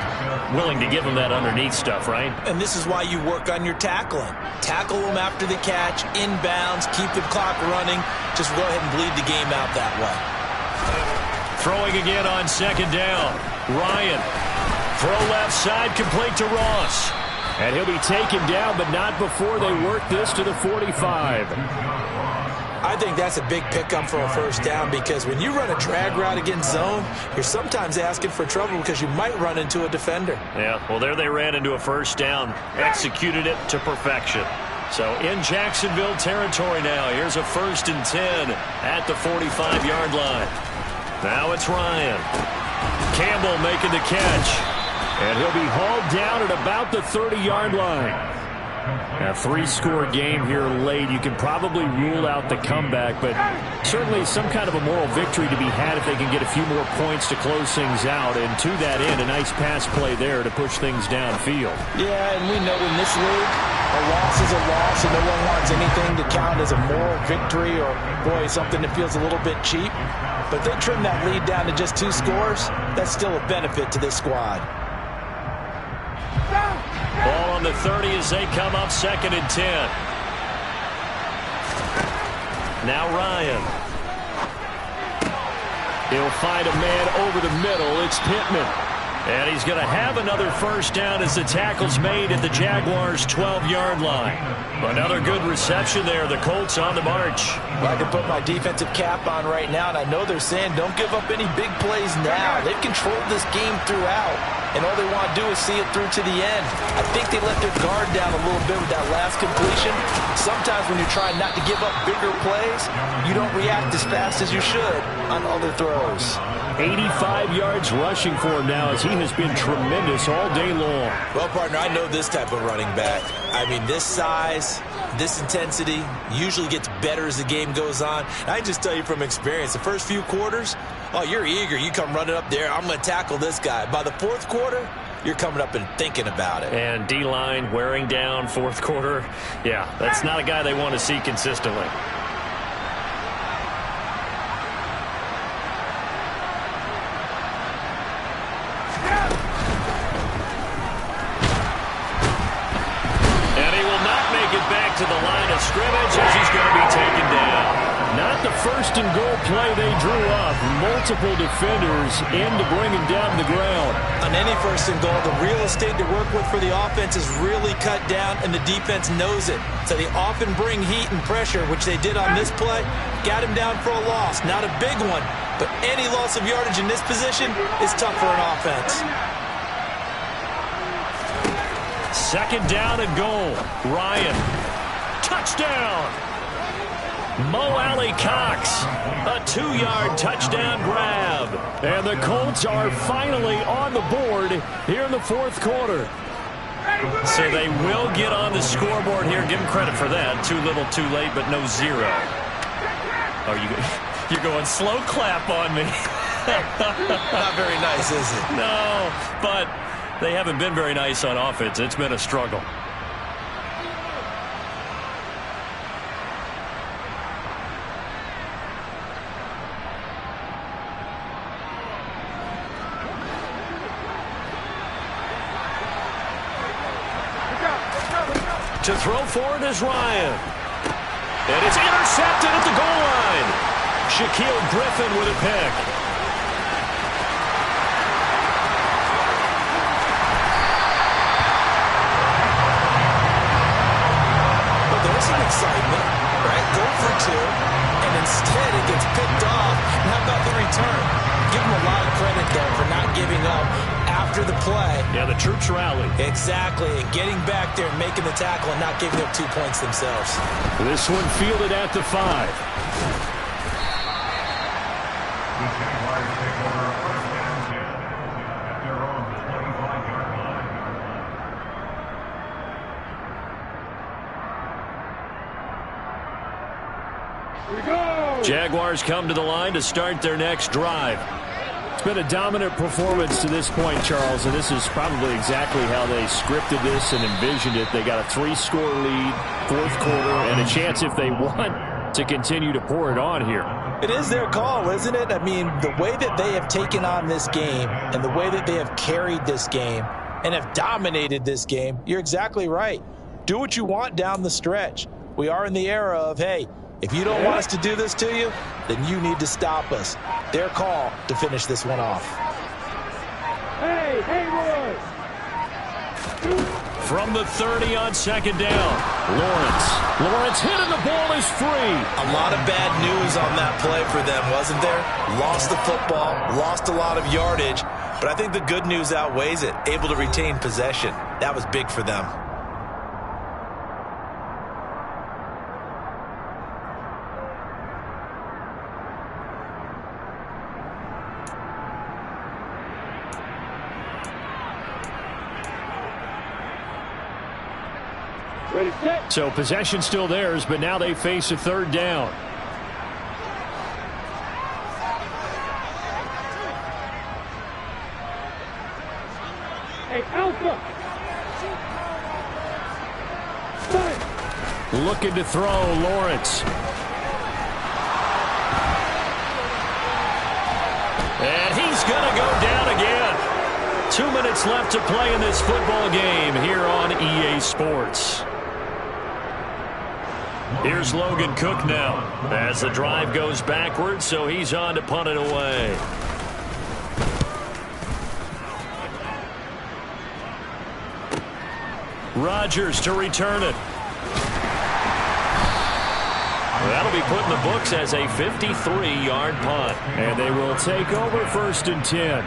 Speaker 2: willing to give them that underneath stuff, right?
Speaker 3: And this is why you work on your tackling. Tackle them after the catch, inbounds, keep the clock running. Just go ahead and bleed the game out that way.
Speaker 2: Throwing again on second down. Ryan. Throw left side, complete to Ross. And he'll be taken down, but not before they work this to the 45.
Speaker 3: I think that's a big pickup for a first down, because when you run a drag route against zone, you're sometimes asking for trouble because you might run into a defender.
Speaker 2: Yeah, well, there they ran into a first down, executed it to perfection. So in Jacksonville territory now, here's a 1st and 10 at the 45-yard line. Now it's Ryan. Campbell making the catch. And he'll be hauled down at about the 30-yard line. A 3-score game here late. You can probably rule out the comeback, but certainly some kind of a moral victory to be had if they can get a few more points to close things out. And to that end, a nice pass play there to push things downfield.
Speaker 3: Yeah, and we know in this league, a loss is a loss, and no one wants anything to count as a moral victory or, boy, something that feels a little bit cheap. But if they trim that lead down to just 2 scores, that's still a benefit to this squad.
Speaker 2: Ball on the 30 as they come up 2nd and 10. Now Ryan. He'll find a man over the middle. It's Pittman. And he's going to have another first down as the tackle's made at the Jaguars' 12-yard line. Another good reception there. The Colts on the march.
Speaker 3: Well, I can put my defensive cap on right now, and I know they're saying don't give up any big plays now. They've controlled this game throughout, and all they want to do is see it through to the end. I think they let their guard down a little bit with that last completion. Sometimes when you're trying not to give up bigger plays, you don't react as fast as you should on other throws.
Speaker 2: 85 yards rushing for him now as he has been tremendous all day long.
Speaker 3: Well, partner, I know this type of running back. I mean, this size, this intensity usually gets better as the game goes on. And I just tell you from experience, the first few quarters, oh, you're eager. You come running up there, I'm going to tackle this guy. By the fourth quarter, you're coming up and thinking about it.
Speaker 2: And D-line wearing down fourth quarter. Yeah, that's not a guy they want to see consistently. back to the line of scrimmage as he's going to be taken down. Not the first and goal play they drew up. Multiple defenders in to bring him down to the ground.
Speaker 3: On any first and goal, the real estate to work with for the offense is really cut down, and the defense knows it. So they often bring heat and pressure, which they did on this play. Got him down for a loss. Not a big one, but any loss of yardage in this position is tough for an offense.
Speaker 2: Second down and goal. Ryan. Touchdown. Mo Alley Cox, a 2-yard touchdown grab. And the Colts are finally on the board here in the fourth quarter. So they will get on the scoreboard here. Give them credit for that. Too little, too late, but no zero. Oh, you're going slow clap on me.
Speaker 3: Not very nice, is it?
Speaker 2: No, but they haven't been very nice on offense. It's been a struggle. To throw for it is Ryan. And it's intercepted at the goal line. Shaquille Griffin with a pick.
Speaker 3: Well, there's some excitement, right? Go for two, and instead it gets picked off. And how about the return? Give him a lot of credit there for not giving up after the play.
Speaker 2: Yeah, the troops rally.
Speaker 3: Exactly, and getting back there and making the tackle and not giving up 2 points themselves.
Speaker 2: This one fielded at the 5.
Speaker 6: The Jaguars take over a first down at their own 25-yard line.
Speaker 4: Here we go!
Speaker 2: Jaguars come to the line to start their next drive. It's been a dominant performance to this point, Charles, and this is probably exactly how they scripted this and envisioned it. They got a 3-score lead, fourth quarter, and a chance if they want to continue to pour it on here.
Speaker 3: It is their call, isn't it? I mean, the way that they have taken on this game and the way that they have carried this game and have dominated this game, you're exactly right. Do what you want down the stretch. We are in the era of, hey, if you don't want us to do this to you, then you need to stop us. Their call to finish this one off.
Speaker 4: Hey, Haywood!
Speaker 2: From the 30 on second down, Lawrence hit and the ball is free.
Speaker 3: A lot of bad news on that play for them, wasn't there? Lost the football, lost a lot of yardage, but I think the good news outweighs it. Able to retain possession. That was big for them.
Speaker 4: Ready, set.
Speaker 2: So possession still theirs, but now they face a third down.
Speaker 4: Hey, Alpha! Start.
Speaker 2: Looking to throw, Lawrence. And he's going to go down again. 2 minutes left to play in this football game here on EA Sports. Here's Logan Cook now as the drive goes backwards, so he's on to punt it away. Rodgers to return it. That'll be put in the books as a 53-yard punt. And they will take over first and 10.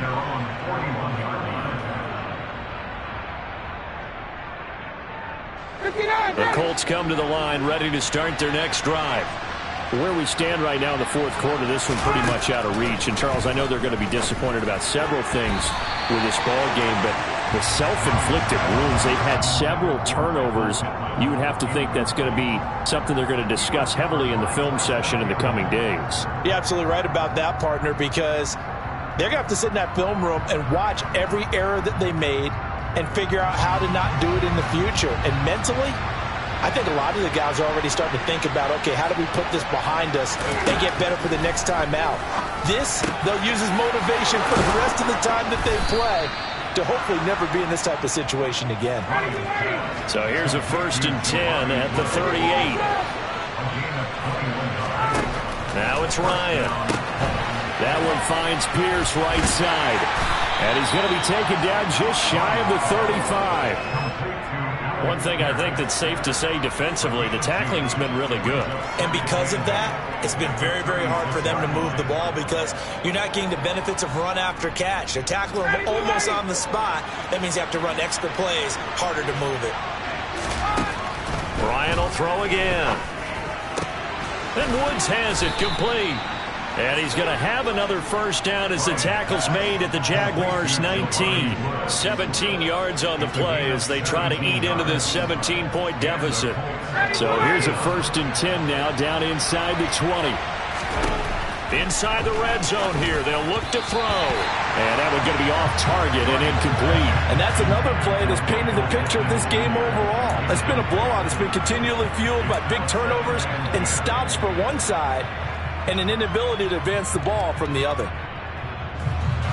Speaker 2: The Colts come to the line ready to start their next drive. Where we stand right now in the fourth quarter, this one pretty much out of reach. And, Charles, I know they're going to be disappointed about several things with this ball game, but the self-inflicted wounds, they've had several turnovers. You would have to think that's going to be something they're going to discuss heavily in the film session in the coming days.
Speaker 3: You're absolutely right about that, partner, because they're going to have to sit in that film room and watch every error that they made and figure out how to not do it in the future. And mentally, I think a lot of the guys are already starting to think about, okay, how do we put this behind us and get better for the next time out? This, they'll use as motivation for the rest of the time that they play. to hopefully never be in this type of situation again.
Speaker 2: So here's a 1st and 10 at the 38. Now it's Ryan. That one finds Pierce right side. And he's going to be taken down just shy of the 35. One thing I think that's safe to say defensively, the tackling's been really good.
Speaker 3: And because of that, it's been very, very hard for them to move the ball because you're not getting the benefits of run after catch. They're tackling them almost on the spot. That means you have to run extra plays, harder to move it.
Speaker 2: Ryan will throw again. And Woods has it complete. And he's going to have another 1st down as the tackle's made at the Jaguars' 19. 17 yards on the play as they try to eat into this 17-point deficit. So here's a 1st and 10 now down inside the 20. Inside the red zone here. They'll look to throw. And that one's going to be off target and incomplete.
Speaker 3: And that's another play that's painted the picture of this game overall. It's been a blowout. It's been continually fueled by big turnovers and stops for one side, and an inability to advance the ball from the other.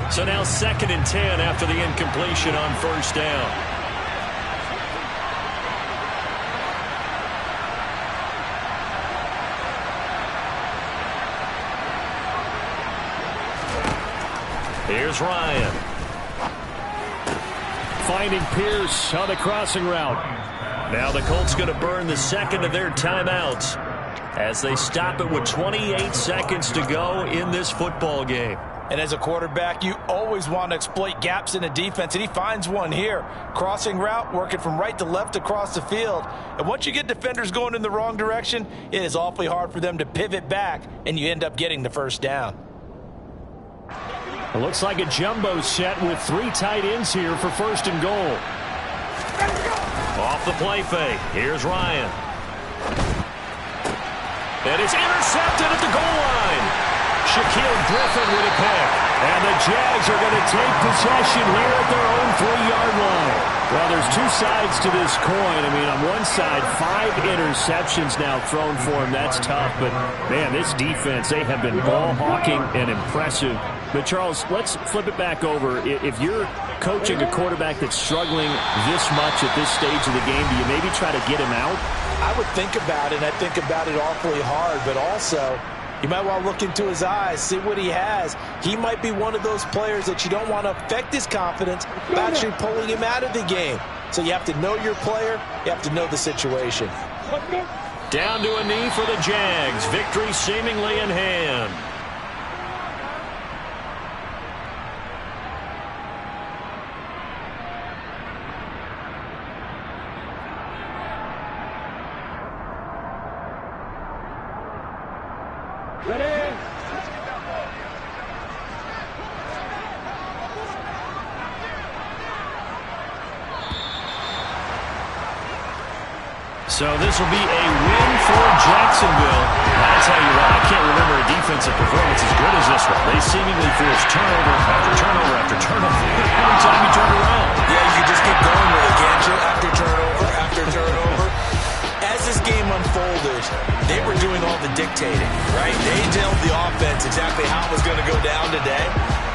Speaker 2: So now 2nd and 10 after the incompletion on 1st down. Here's Ryan. Finding Pierce on the crossing route. Now the Colts going to burn the 2nd of their timeouts as they stop it with 28 seconds to go in this football game.
Speaker 3: And as a quarterback, you always want to exploit gaps in a defense, and he finds one here. Crossing route, working from right to left across the field. And once you get defenders going in the wrong direction, it is awfully hard for them to pivot back, and you end up getting the 1st down.
Speaker 2: It looks like a jumbo set with 3 tight ends here for 1st and goal. Off the play fake. Here's Ryan. And it's intercepted at the goal line. Shaquille Griffin with a pick. And the Jags are going to take possession here at their own 3-yard line. Well, there's 2 sides to this coin. I mean, on one side, 5 interceptions now thrown for him. That's tough. But, man, this defense, they have been ball hawking and impressive. But, Charles, let's flip it back over. If you're coaching a quarterback that's struggling this much at this stage of the game, do you maybe try to get him out?
Speaker 3: I would think about it, and I think about it awfully hard. But also, you might want to look into his eyes, see what he has. He might be one of those players that you don't want to affect his confidence by actually pulling him out of the game. So you have to know your player. You have to know the situation.
Speaker 2: Down to a knee for the Jags. Victory seemingly in hand. So this will be a win for Jacksonville. I'll tell you what, I can't remember a defensive performance as good as this one. They seemingly forced turnover after turnover after turnover every time you turn around.
Speaker 3: Yeah, you can just keep going with it, can't you? After turnover. As this game unfolded, they were doing all the dictating, right? They told the offense exactly how it was going to go down today.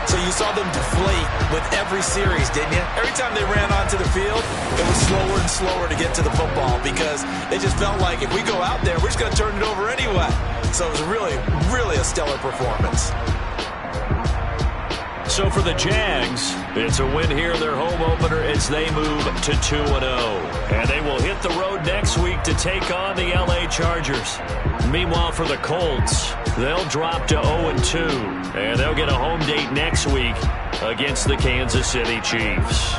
Speaker 3: So you saw them deflate with every series, didn't you? Every time they ran onto the field, it was slower and slower to get to the football because they just felt like if we go out there, we're just going to turn it over anyway. So it was really, really a stellar performance.
Speaker 2: So for the Jags, it's a win here in their home opener as they move to 2-0. And they will hit the road next week to take on the LA Chargers. Meanwhile, for the Colts, they'll drop to 0-2. And they'll get a home date next week against the Kansas City Chiefs.